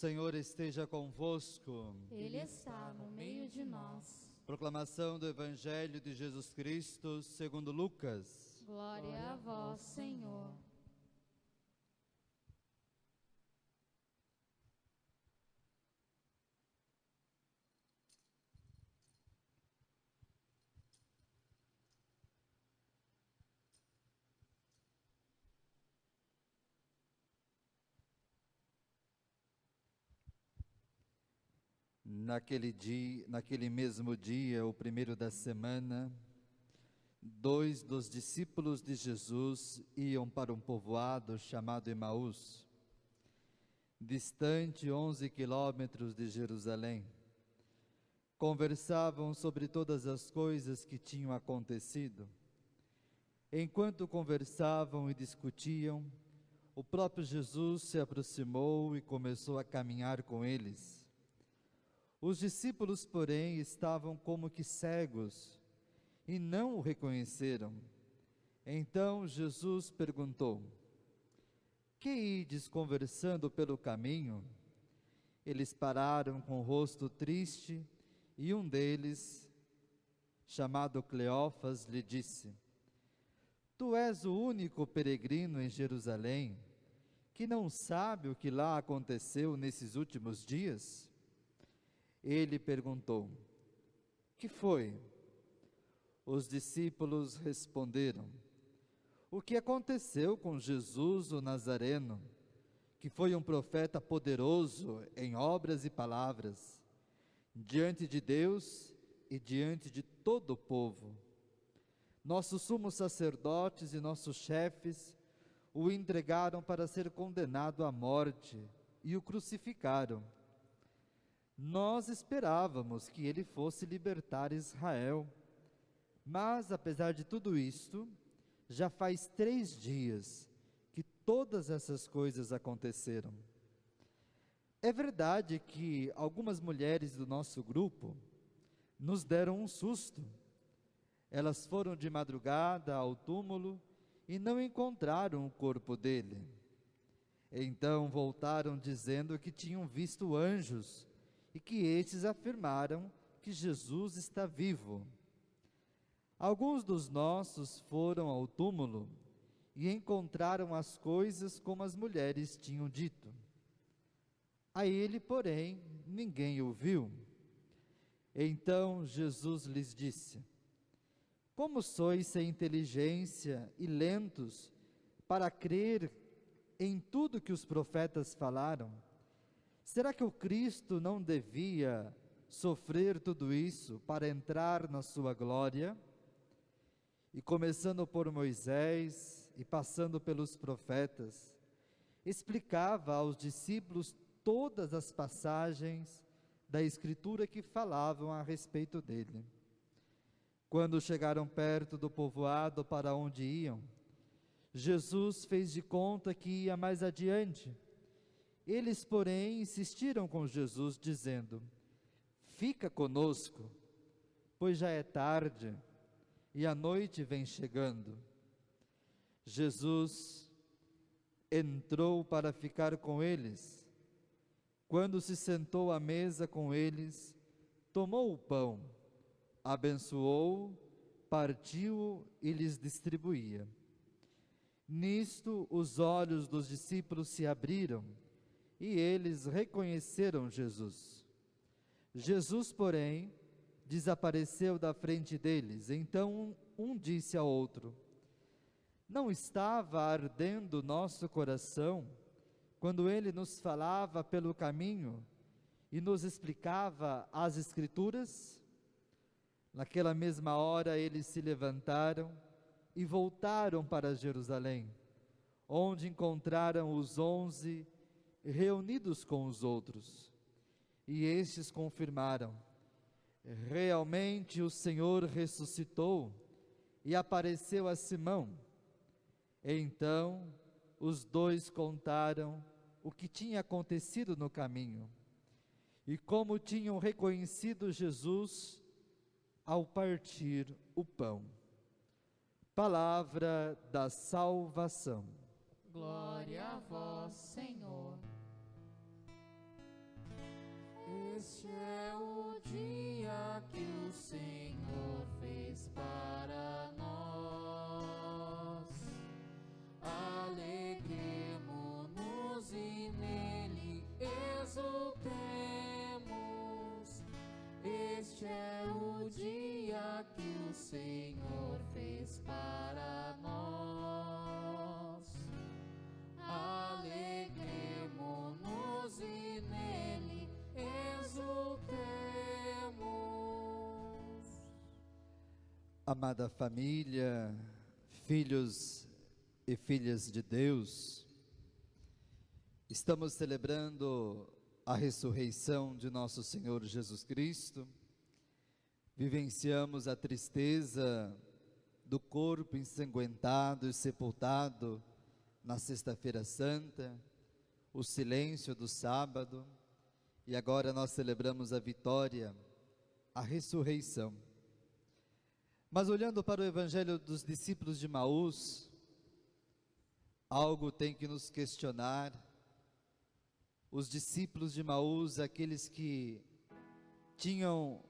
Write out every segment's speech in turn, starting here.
Senhor esteja convosco. Ele está no meio de nós. Proclamação do Evangelho de Jesus Cristo segundo Lucas. Glória a vós, Senhor. Naquele mesmo dia, o primeiro da semana, 2 dos discípulos de Jesus iam para um povoado chamado Emaús, distante 11 quilômetros de Jerusalém. Conversavam sobre todas as coisas que tinham acontecido. Enquanto conversavam e discutiam, o próprio Jesus se aproximou e começou a caminhar com eles. Os discípulos, porém, estavam como que cegos e não o reconheceram. Então Jesus perguntou: Que ides conversando pelo caminho? Eles pararam com o rosto triste e um deles, chamado Cleófas, lhe disse: Tu és o único peregrino em Jerusalém que não sabe o que lá aconteceu nesses últimos dias? Ele perguntou: Que foi? Os discípulos responderam: O que aconteceu com Jesus o Nazareno, que foi um profeta poderoso em obras e palavras, diante de Deus e diante de todo o povo. Nossos sumos sacerdotes e nossos chefes o entregaram para ser condenado à morte e o crucificaram. Nós esperávamos que ele fosse libertar Israel, mas apesar de tudo isto, já faz 3 dias que todas essas coisas aconteceram. É verdade que algumas mulheres do nosso grupo nos deram um susto. Elas foram de madrugada ao túmulo e não encontraram o corpo dele. Então voltaram dizendo que tinham visto anjos e que estes afirmaram que Jesus está vivo. Alguns dos nossos foram ao túmulo e encontraram as coisas como as mulheres tinham dito. A ele, porém, ninguém o viu. Então Jesus lhes disse: Como sois sem inteligência e lentos para crer em tudo que os profetas falaram? Será que o Cristo não devia sofrer tudo isso para entrar na sua glória? E começando por Moisés e passando pelos profetas, explicava aos discípulos todas as passagens da Escritura que falavam a respeito dele. Quando chegaram perto do povoado para onde iam, Jesus fez de conta que ia mais adiante. Eles, porém, insistiram com Jesus, dizendo: Fica conosco, pois já é tarde e a noite vem chegando. Jesus entrou para ficar com eles. Quando se sentou à mesa com eles, tomou o pão, abençoou, partiu e lhes distribuía. Nisto, os olhos dos discípulos se abriram e eles reconheceram Jesus. Jesus, porém, desapareceu da frente deles. Então um disse ao outro: Não estava ardendo nosso coração quando ele nos falava pelo caminho e nos explicava as Escrituras? Naquela mesma hora eles se levantaram e voltaram para Jerusalém, onde encontraram os 11 reunidos com os outros. E estes confirmaram: Realmente o Senhor ressuscitou e apareceu a Simão. Então os dois contaram o que tinha acontecido no caminho e como tinham reconhecido Jesus ao partir o pão. Palavra da salvação. Glória a vós, Senhor. Este é o dia que o Senhor fez para nós. Alegremo-nos e nele exultemos. Amada família, filhos e filhas de Deus, estamos celebrando a ressurreição de nosso Senhor Jesus Cristo. Vivenciamos a tristeza do corpo ensanguentado e sepultado na Sexta-feira Santa, o silêncio do sábado, e agora nós celebramos a vitória, a ressurreição. Mas olhando para o Evangelho dos discípulos de Emaús, algo tem que nos questionar. Os discípulos de Emaús, aqueles que tinham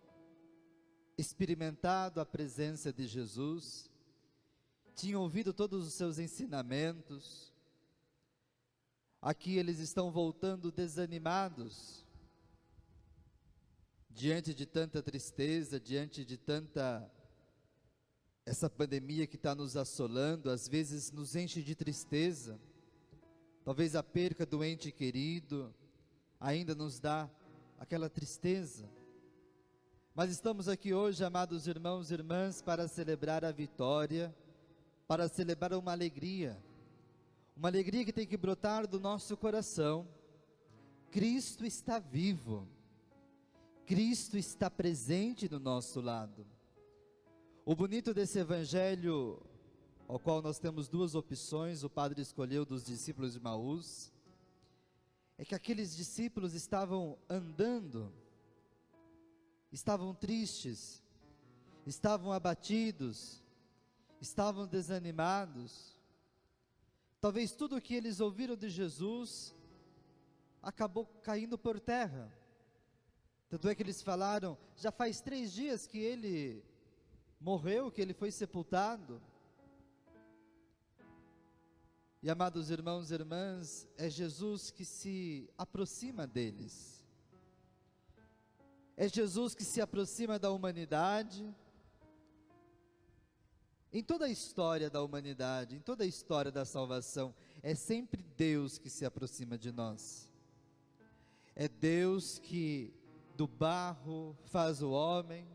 experimentado a presença de Jesus, tinham ouvido todos os seus ensinamentos, aqui eles estão voltando desanimados, diante de tanta tristeza, diante de essa pandemia que está nos assolando, às vezes nos enche de tristeza. Talvez a perca do ente querido ainda nos dá aquela tristeza. Mas estamos aqui hoje, amados irmãos e irmãs, para celebrar a vitória, para celebrar uma alegria que tem que brotar do nosso coração. Cristo está vivo, Cristo está presente do nosso lado. O bonito desse evangelho, ao qual nós temos duas opções, o padre escolheu dos discípulos de Emaús, é que aqueles discípulos estavam andando, estavam tristes, estavam abatidos, estavam desanimados. Talvez tudo o que eles ouviram de Jesus acabou caindo por terra. Tanto é que eles falaram, já faz 3 dias que ele morreu, que ele foi sepultado. E amados irmãos e irmãs, é Jesus que se aproxima deles. É Jesus que se aproxima da humanidade. Em toda a história da humanidade, em toda a história da salvação, é sempre Deus que se aproxima de nós. É Deus que do barro faz o homem.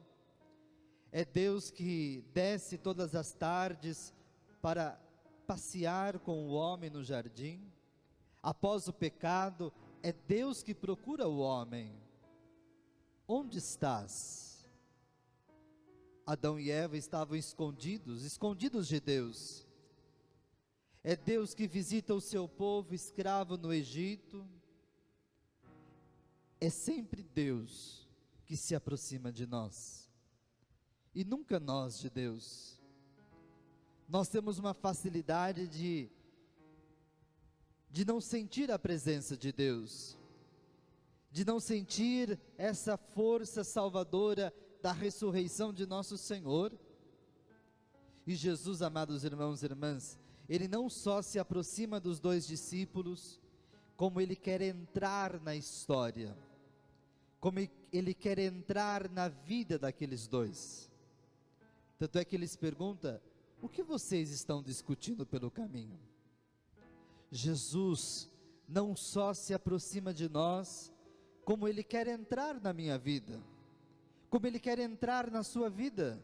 É Deus que desce todas as tardes para passear com o homem no jardim. Após o pecado, é Deus que procura o homem. Onde estás? Adão e Eva estavam escondidos de Deus. É Deus que visita o seu povo escravo no Egito. É sempre Deus que se aproxima de nós. E nunca nós de Deus. Nós temos uma facilidade de não sentir a presença de Deus, de não sentir essa força salvadora da ressurreição de nosso Senhor. E Jesus, amados irmãos e irmãs, Ele não só se aproxima dos 2 discípulos, como Ele quer entrar na história, como Ele quer entrar na vida daqueles 2. Tanto é que eles perguntam, o que vocês estão discutindo pelo caminho? Jesus não só se aproxima de nós, como Ele quer entrar na minha vida, como Ele quer entrar na sua vida.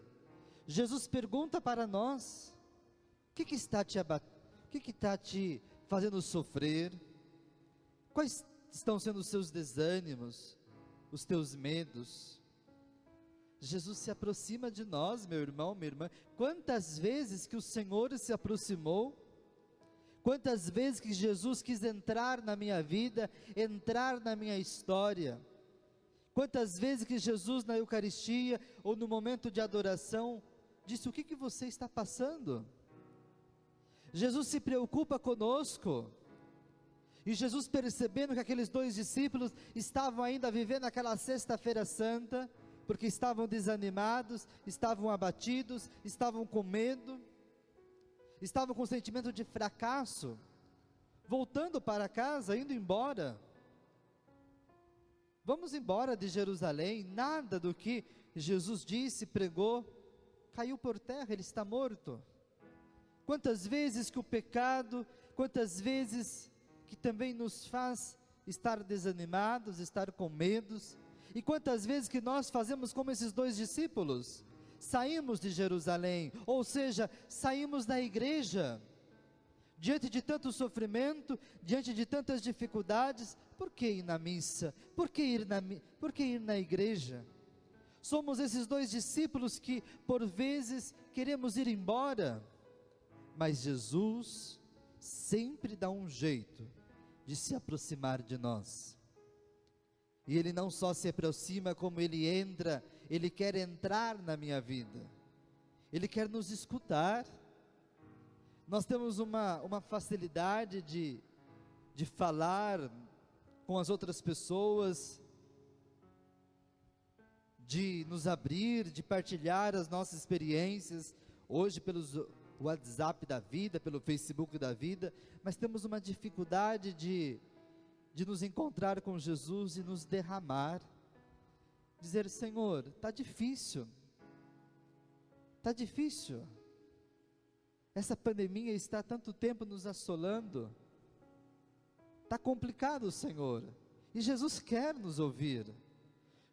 Jesus pergunta para nós, o que está te fazendo sofrer? Quais estão sendo os seus desânimos, os teus medos? Jesus se aproxima de nós, meu irmão, minha irmã. Quantas vezes que o Senhor se aproximou, quantas vezes que Jesus quis entrar na minha vida, entrar na minha história, quantas vezes que Jesus na Eucaristia, ou no momento de adoração, disse, o que você está passando? Jesus se preocupa conosco. E Jesus, percebendo que aqueles 2 discípulos estavam ainda vivendo aquela Sexta-feira Santa, porque estavam desanimados, estavam abatidos, estavam com medo, estavam com sentimento de fracasso, voltando para casa, indo embora. vamos embora de Jerusalém. Nada do que Jesus disse, pregou, caiu por terra, ele está morto. Quantas vezes que o pecado, quantas vezes que também nos faz estar desanimados, estar com medos, e quantas vezes que nós fazemos como esses dois discípulos, saímos de Jerusalém, ou seja, saímos da igreja, diante de tanto sofrimento, diante de tantas dificuldades. Por que ir na missa? Por que ir na igreja? Somos esses dois discípulos que por vezes queremos ir embora, mas Jesus sempre dá um jeito de se aproximar de nós. E Ele não só se aproxima, como Ele entra, Ele quer entrar na minha vida, Ele quer nos escutar. Nós temos uma facilidade de falar com as outras pessoas, de nos abrir, de partilhar as nossas experiências, hoje pelos WhatsApp da vida, pelo Facebook da vida, mas temos uma dificuldade de nos encontrar com Jesus e nos derramar, dizer: Senhor, está difícil, essa pandemia está há tanto tempo nos assolando, está complicado, Senhor, e Jesus quer nos ouvir,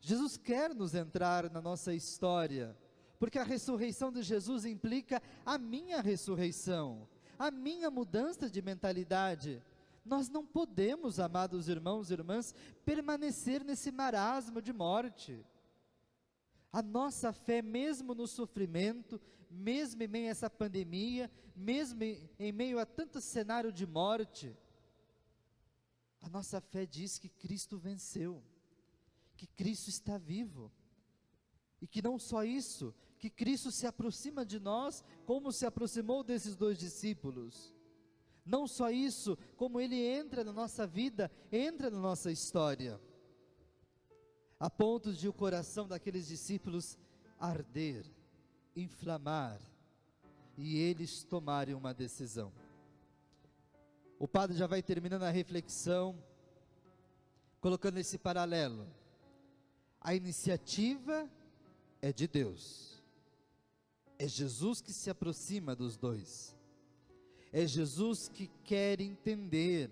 Jesus quer nos entrar na nossa história, porque a ressurreição de Jesus implica a minha ressurreição, a minha mudança de mentalidade. Nós não podemos, amados irmãos e irmãs, permanecer nesse marasmo de morte. A nossa fé, mesmo no sofrimento, mesmo em meio a essa pandemia, mesmo em meio a tanto cenário de morte, a nossa fé diz que Cristo venceu, que Cristo está vivo, e que não só isso, que Cristo se aproxima de nós, como se aproximou desses dois discípulos. Não só isso, como Ele entra na nossa vida, entra na nossa história, a ponto de o coração daqueles discípulos arder, inflamar, e eles tomarem uma decisão. O padre já vai terminando a reflexão, colocando esse paralelo. A iniciativa é de Deus, é Jesus que se aproxima dos dois, é Jesus que quer entender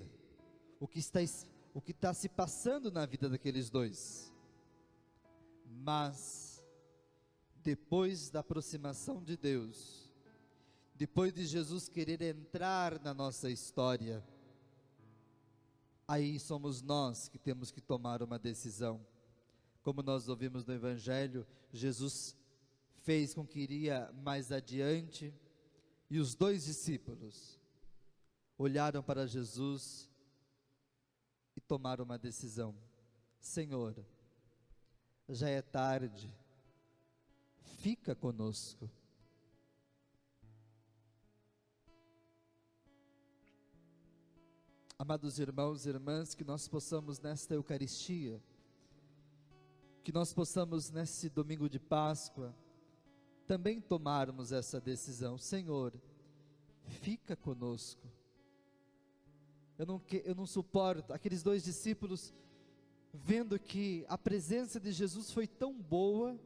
o que está se passando na vida daqueles dois. Mas depois da aproximação de Deus, depois de Jesus querer entrar na nossa história, aí somos nós que temos que tomar uma decisão. Como nós ouvimos no Evangelho, Jesus fez com que iria mais adiante, e os dois discípulos olharam para Jesus e tomaram uma decisão: Senhor, já é tarde, fica conosco. Amados irmãos e irmãs, que nós possamos nesta Eucaristia, que nós possamos nesse domingo de Páscoa, também tomarmos essa decisão: Senhor, fica conosco. Eu não suporto aqueles dois discípulos, vendo que a presença de Jesus foi tão boa,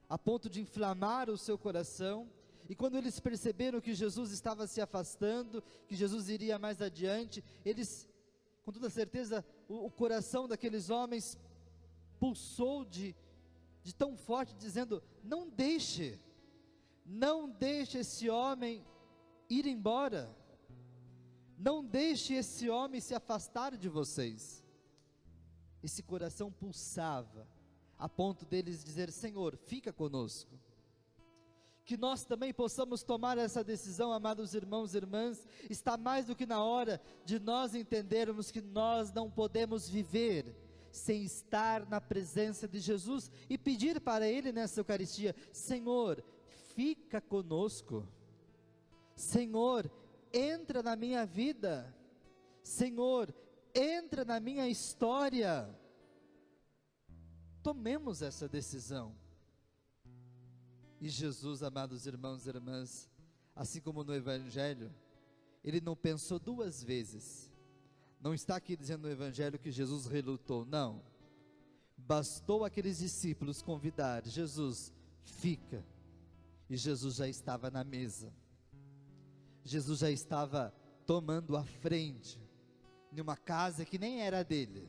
a ponto de inflamar o seu coração, e quando eles perceberam que Jesus estava se afastando, que Jesus iria mais adiante, eles, com toda certeza, o coração daqueles homens pulsou de tão forte, dizendo: não deixe esse homem ir embora, não deixe esse homem se afastar de vocês. Esse coração pulsava, a ponto deles dizer: Senhor, fica conosco. Que nós também possamos tomar essa decisão, amados irmãos e irmãs. Está mais do que na hora de nós entendermos que nós não podemos viver sem estar na presença de Jesus, e pedir para Ele nessa Eucaristia: Senhor, fica conosco. Senhor, entra na minha vida. Senhor, entra na minha história. Tomemos essa decisão. E Jesus, amados irmãos e irmãs, assim como no Evangelho, Ele não pensou duas vezes. Não está aqui dizendo no Evangelho que Jesus relutou, não. Bastou aqueles discípulos convidar: Jesus, fica. E Jesus já estava na mesa. Jesus já estava tomando a frente, em uma casa que nem era dele,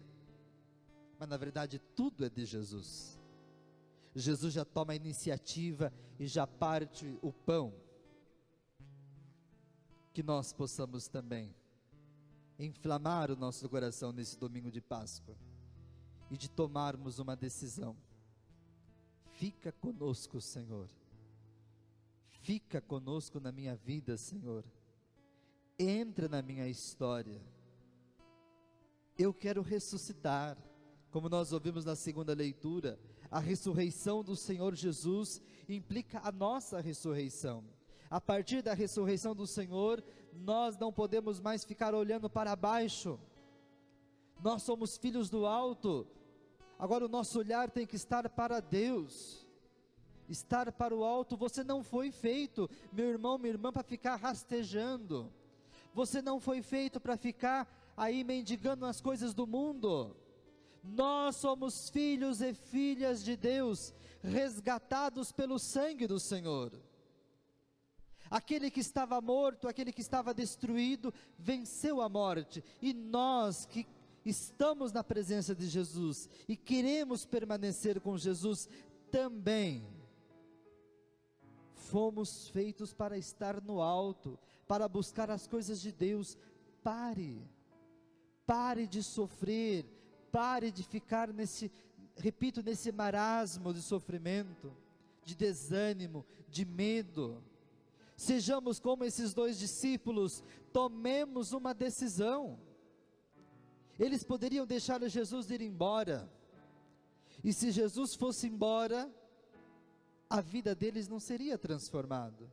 mas na verdade tudo é de Jesus. Jesus já toma a iniciativa e já parte o pão. Que nós possamos também inflamar o nosso coração nesse domingo de Páscoa e de tomarmos uma decisão. Fica conosco, Senhor. Fica conosco na minha vida, Senhor. Entra na minha história. Eu quero ressuscitar, como nós ouvimos na segunda leitura. A ressurreição do Senhor Jesus implica a nossa ressurreição. A partir da ressurreição do Senhor, nós não podemos mais ficar olhando para baixo. Nós somos filhos do alto. Agora o nosso olhar tem que estar para Deus, estar para o alto. Você não foi feito, meu irmão, minha irmã, para ficar rastejando. Você não foi feito para ficar aí mendigando as coisas do mundo. Nós somos filhos e filhas de Deus, resgatados pelo sangue do Senhor. Aquele que estava morto, aquele que estava destruído, venceu a morte. E nós que estamos na presença de Jesus e queremos permanecer com Jesus, também fomos feitos para estar no alto, para buscar as coisas de Deus. Pare de sofrer, pare de ficar nesse marasmo de sofrimento, de desânimo, de medo. Sejamos como esses dois discípulos, tomemos uma decisão. Eles poderiam deixar Jesus ir embora, e se Jesus fosse embora, a vida deles não seria transformada.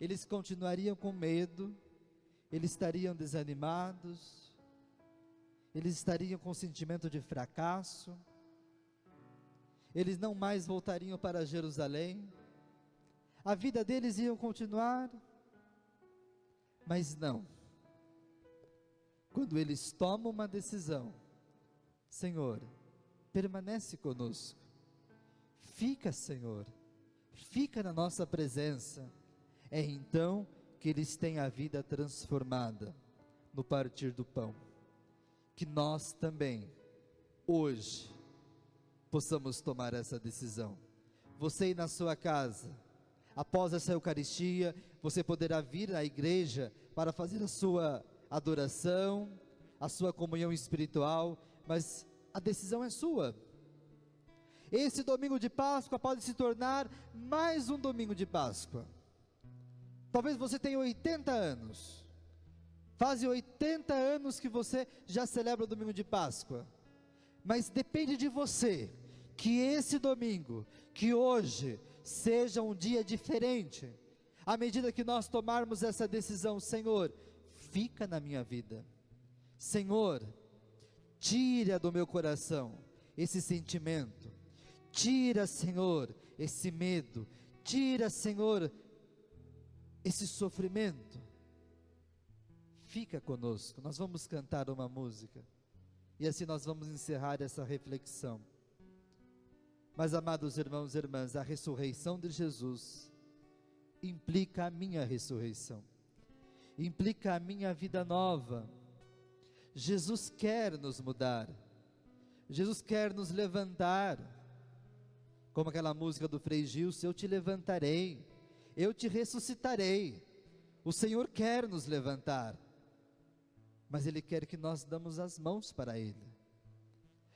Eles continuariam com medo, eles estariam desanimados, eles estariam com sentimento de fracasso, eles não mais voltariam para Jerusalém, a vida deles ia continuar, mas não. Quando eles tomam uma decisão: Senhor, permanece conosco, fica, Senhor, fica na nossa presença, é então que eles têm a vida transformada no partir do pão. Que nós também, hoje, possamos tomar essa decisão. Você ir na sua casa, após essa Eucaristia, você poderá vir à igreja para fazer a sua adoração, a sua comunhão espiritual, mas a decisão é sua. Esse domingo de Páscoa pode se tornar mais um domingo de Páscoa. Talvez você tenha 80 anos, faz 80 anos que você já celebra o domingo de Páscoa, mas depende de você, que esse domingo, que hoje, seja um dia diferente, à medida que nós tomarmos essa decisão. Senhor, fica na minha vida. Senhor, tira do meu coração esse sentimento, tira, Senhor, esse medo, tira, Senhor, esse sofrimento. Fica conosco. Nós vamos cantar uma música, e assim nós vamos encerrar essa reflexão. Mas, amados irmãos e irmãs, a ressurreição de Jesus implica a minha ressurreição, implica a minha vida nova. Jesus quer nos mudar, Jesus quer nos levantar, como aquela música do Frei Gilson: eu te levantarei, eu te ressuscitarei. O Senhor quer nos levantar, mas Ele quer que nós damos as mãos para Ele.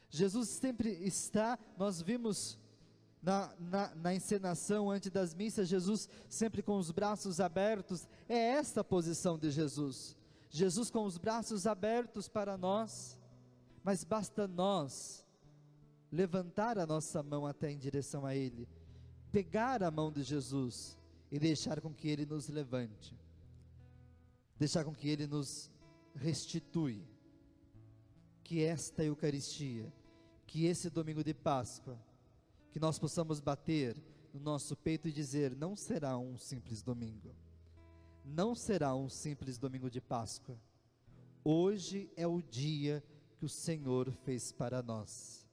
Jesus sempre está, nós vimos na encenação antes das missas, Jesus sempre com os braços abertos. É esta a posição de Jesus, Jesus com os braços abertos para nós, mas basta nós levantar a nossa mão até em direção a Ele, pegar a mão de Jesus e deixar com que Ele nos levante, deixar com que Ele nos restitui. Que esta Eucaristia, que esse domingo de Páscoa, que nós possamos bater no nosso peito e dizer: não será um simples domingo, não será um simples domingo de Páscoa. Hoje é o dia que o Senhor fez para nós,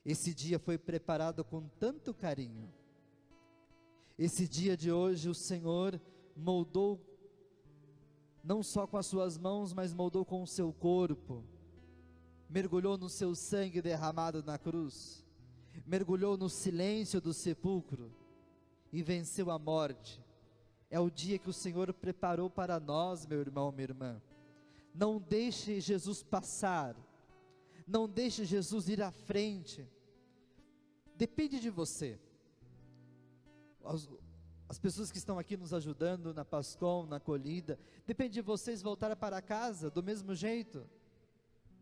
Esse dia foi preparado com tanto carinho. Esse dia de hoje o Senhor moldou, não só com as suas mãos, mas moldou com o seu corpo, mergulhou no seu sangue derramado na cruz, mergulhou no silêncio do sepulcro e venceu a morte. É o dia que o Senhor preparou para nós, meu irmão, minha irmã. Não deixe Jesus passar, não deixe Jesus ir à frente. Depende de você. As pessoas que estão aqui nos ajudando na Pascom, na acolhida, depende de vocês voltarem para casa do mesmo jeito.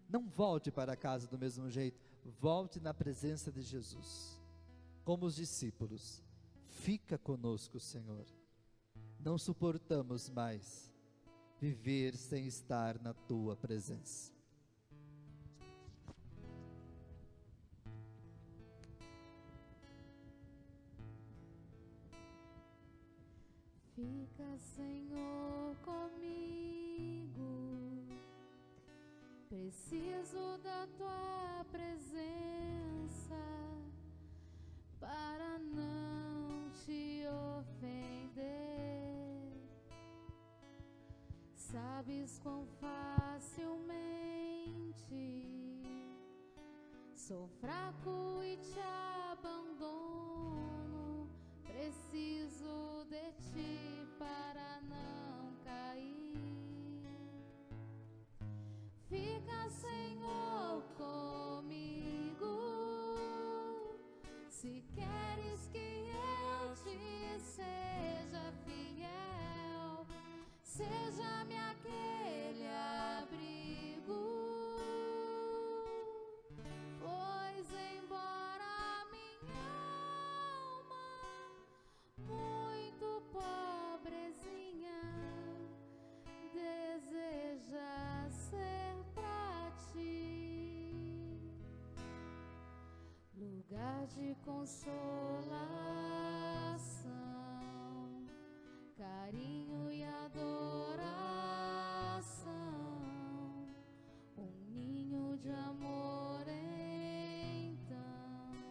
Não volte para casa do mesmo jeito, volte na presença de Jesus, como os discípulos. Fica conosco, Senhor. Não suportamos mais viver sem estar na tua presença. Fica, Senhor, comigo. Preciso da tua presença para não te ofender. Sabes quão facilmente sou fraco e te abandono. Preciso de ti para não cair. Fica, Senhor, comigo. Se queres que eu te seja fiel, seja-me aquele abrigo. Pois embora minha alma muito pobrezinha deseja ser pra ti lugar de consolação, carinho e adoração, um ninho de amor, então,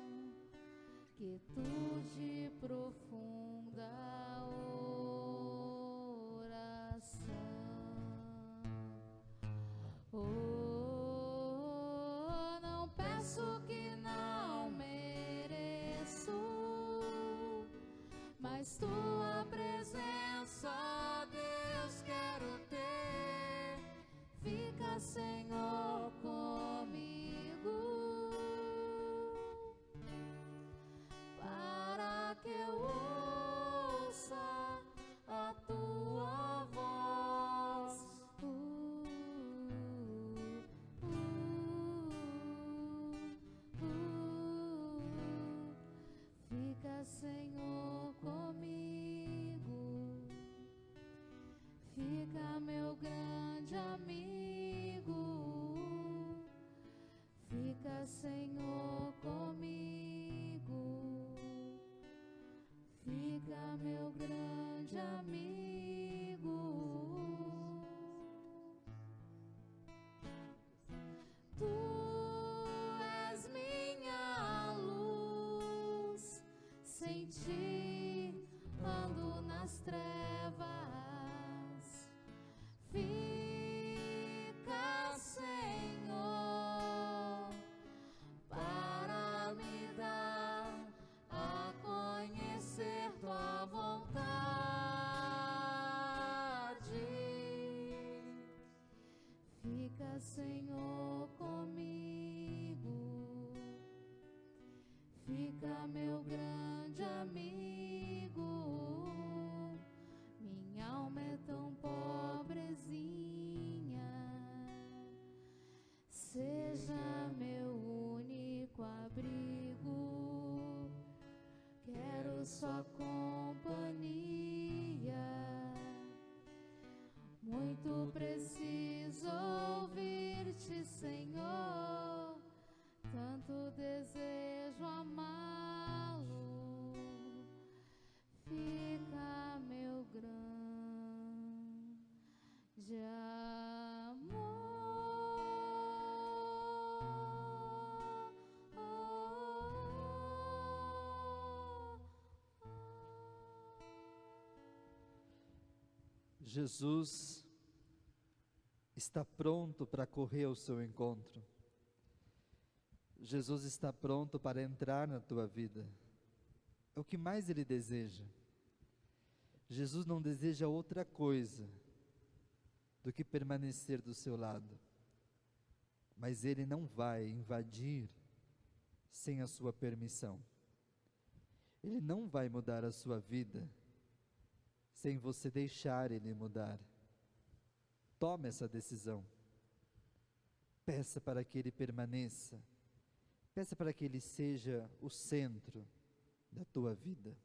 quietude profunda oração. Oh, não peço que não mereço, mas tua presença, Deus, quero ter. Fica, Senhor, comigo, para que eu ouça a tua voz. Fica, Senhor, comigo. Fica, meu grande amigo. Fica, Senhor, comigo. Fica, meu grande amigo. Tu és minha luz, sem ti ando nas trevas. Fica, Senhor, para me dar a conhecer tua vontade. Fica, Senhor, comigo. Fica, meu grande amigo. Minha alma é tão pobrezinha. Seja meu único abrigo. Quero sua companhia. Muito preciso ouvir-te, Senhor. Tanto desejo amá-lo. Fica, meu grande amor. Jesus está pronto para correr ao seu encontro. Jesus está pronto para entrar na tua vida. É o que mais Ele deseja. Jesus não deseja outra coisa do que permanecer do seu lado. Mas Ele não vai invadir sem a sua permissão. Ele não vai mudar a sua vida sem você deixar Ele mudar. Tome essa decisão. Peça para que Ele permaneça. Peça para que Ele seja o centro da tua vida.